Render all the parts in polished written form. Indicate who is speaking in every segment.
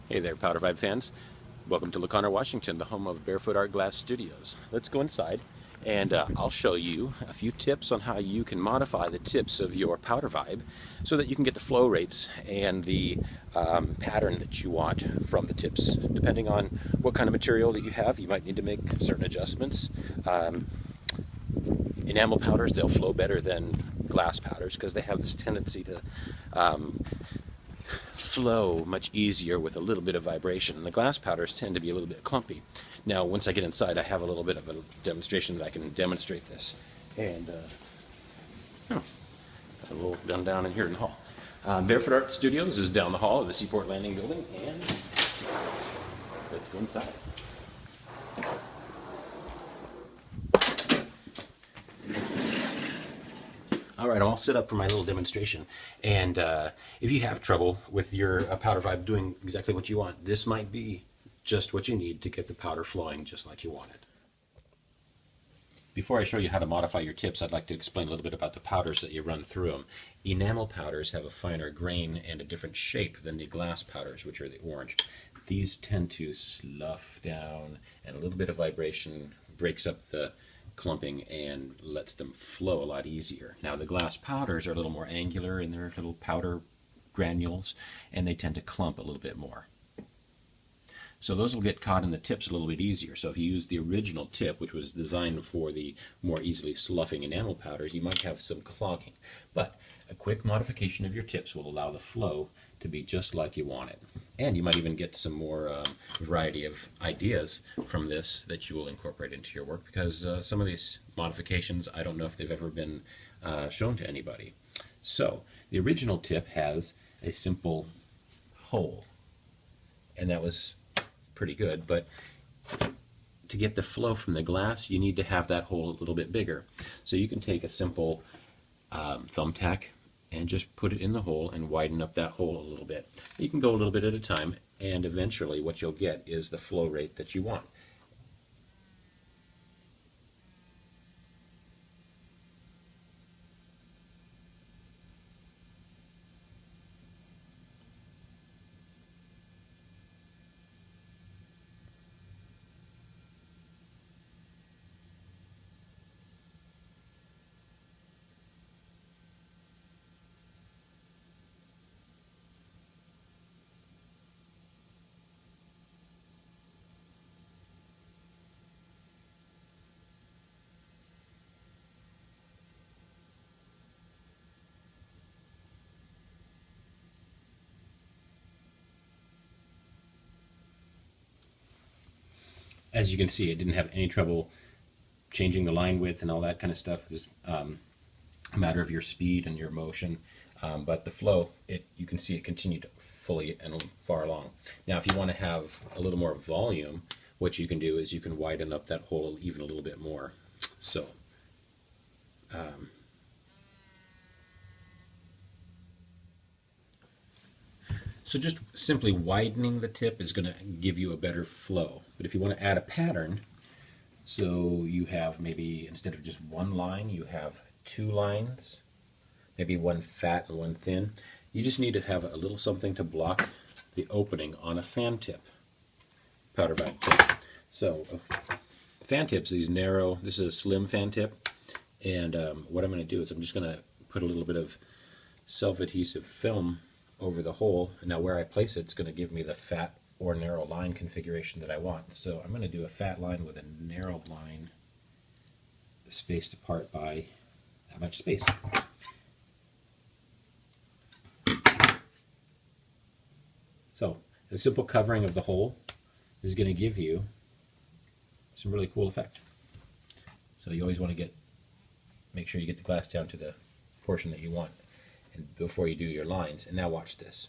Speaker 1: Hey there, Powder Vibe fans. Welcome to LaConner, Washington, the home of Barefoot Art Glass Studios. Let's go inside and I'll show you a few tips on how you can modify the tips of your Powder Vibe so that you can get the flow rates and the pattern that you want from the tips. Depending on what kind of material that you have, you might need to make certain adjustments. Enamel powders, they'll flow better than glass powders because they have this tendency to flow much easier with a little bit of vibration. And the glass powders tend to be a little bit clumpy. Now, once I get inside, I have a little bit of a demonstration that I can demonstrate this. And a little down in here in the hall. Barefoot Art Studios is down the hall of the Seaport Landing building, and let's go inside. All right, I'm all set up for my little demonstration. And if you have trouble with your Powder Vibe doing exactly what you want, this might be just what you need to get the powder flowing just like you want it. Before I show you how to modify your tips, I'd like to explain a little bit about the powders that you run through them. Enamel powders have a finer grain and a different shape than the glass powders, which are the orange. These tend to slough down, and a little bit of vibration breaks up the clumping and lets them flow a lot easier. Now, the glass powders are a little more angular in their little powder granules, and they tend to clump a little bit more. So those will get caught in the tips a little bit easier. So if you use the original tip, which was designed for the more easily sloughing enamel powders, you might have some clogging. But a quick modification of your tips will allow the flow to be just like you want it. And you might even get some more variety of ideas from this that you will incorporate into your work, because some of these modifications, I don't know if they've ever been shown to anybody. So the original tip has a simple hole, and that was pretty good, but to get the flow from the glass, you need to have that hole a little bit bigger. So you can take a simple thumbtack and just put it in the hole and widen up that hole a little bit. You can go a little bit at a time, and eventually what you'll get is the flow rate that you want. As you can see, it didn't have any trouble changing the line width and all that kind of stuff. It's a matter of your speed and your motion. But the flow, you can see it continued fully and far along. Now, if you want to have a little more volume, what you can do is you can widen up that hole even a little bit more. So, so just simply widening the tip is going to give you a better flow. But if you want to add a pattern, so you have maybe, instead of just one line, you have two lines, maybe one fat and one thin. You just need to have a little something to block the opening on a fan tip, Powder Vibe tip. So fan tips, these narrow, this is a slim fan tip, and what I'm going to do is I'm just going to put a little bit of self-adhesive film over the hole. Now where I place it, it's going to give me the fat or narrow line configuration that I want. So I'm going to do a fat line with a narrow line spaced apart by that much space. So the simple covering of the hole is going to give you some really cool effect. So you always want to make sure you get the glass down to the portion that you want, and before you do your lines. And now watch this.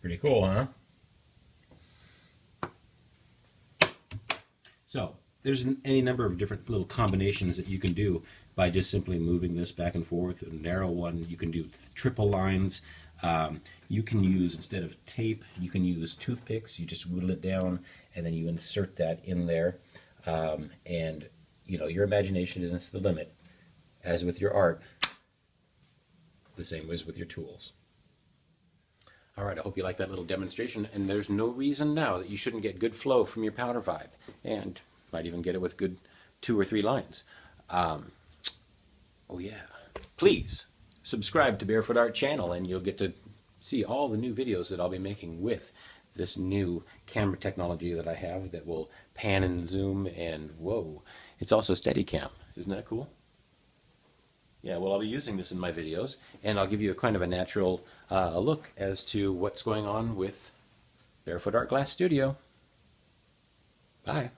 Speaker 1: Pretty cool, huh? So there's any number of different little combinations that you can do by just simply moving this back and forth. A narrow one, you can do triple lines. You can use, instead of tape, you can use toothpicks. You just whittle it down and then you insert that in there. And you know, your imagination is the limit. As with your art, the same as with your tools. All right, I hope you like that little demonstration, and there's no reason now that you shouldn't get good flow from your powder vibe, and might even get it with good 2 or 3 lines. Oh yeah, please subscribe to Barefoot Art channel, and you'll get to see all the new videos that I'll be making with this new camera technology that I have that will pan and zoom, and whoa, it's also Steadicam. Isn't that cool? Yeah, well, I'll be using this in my videos, and I'll give you a kind of a natural look as to what's going on with Barefoot Art Glass Studio. Bye.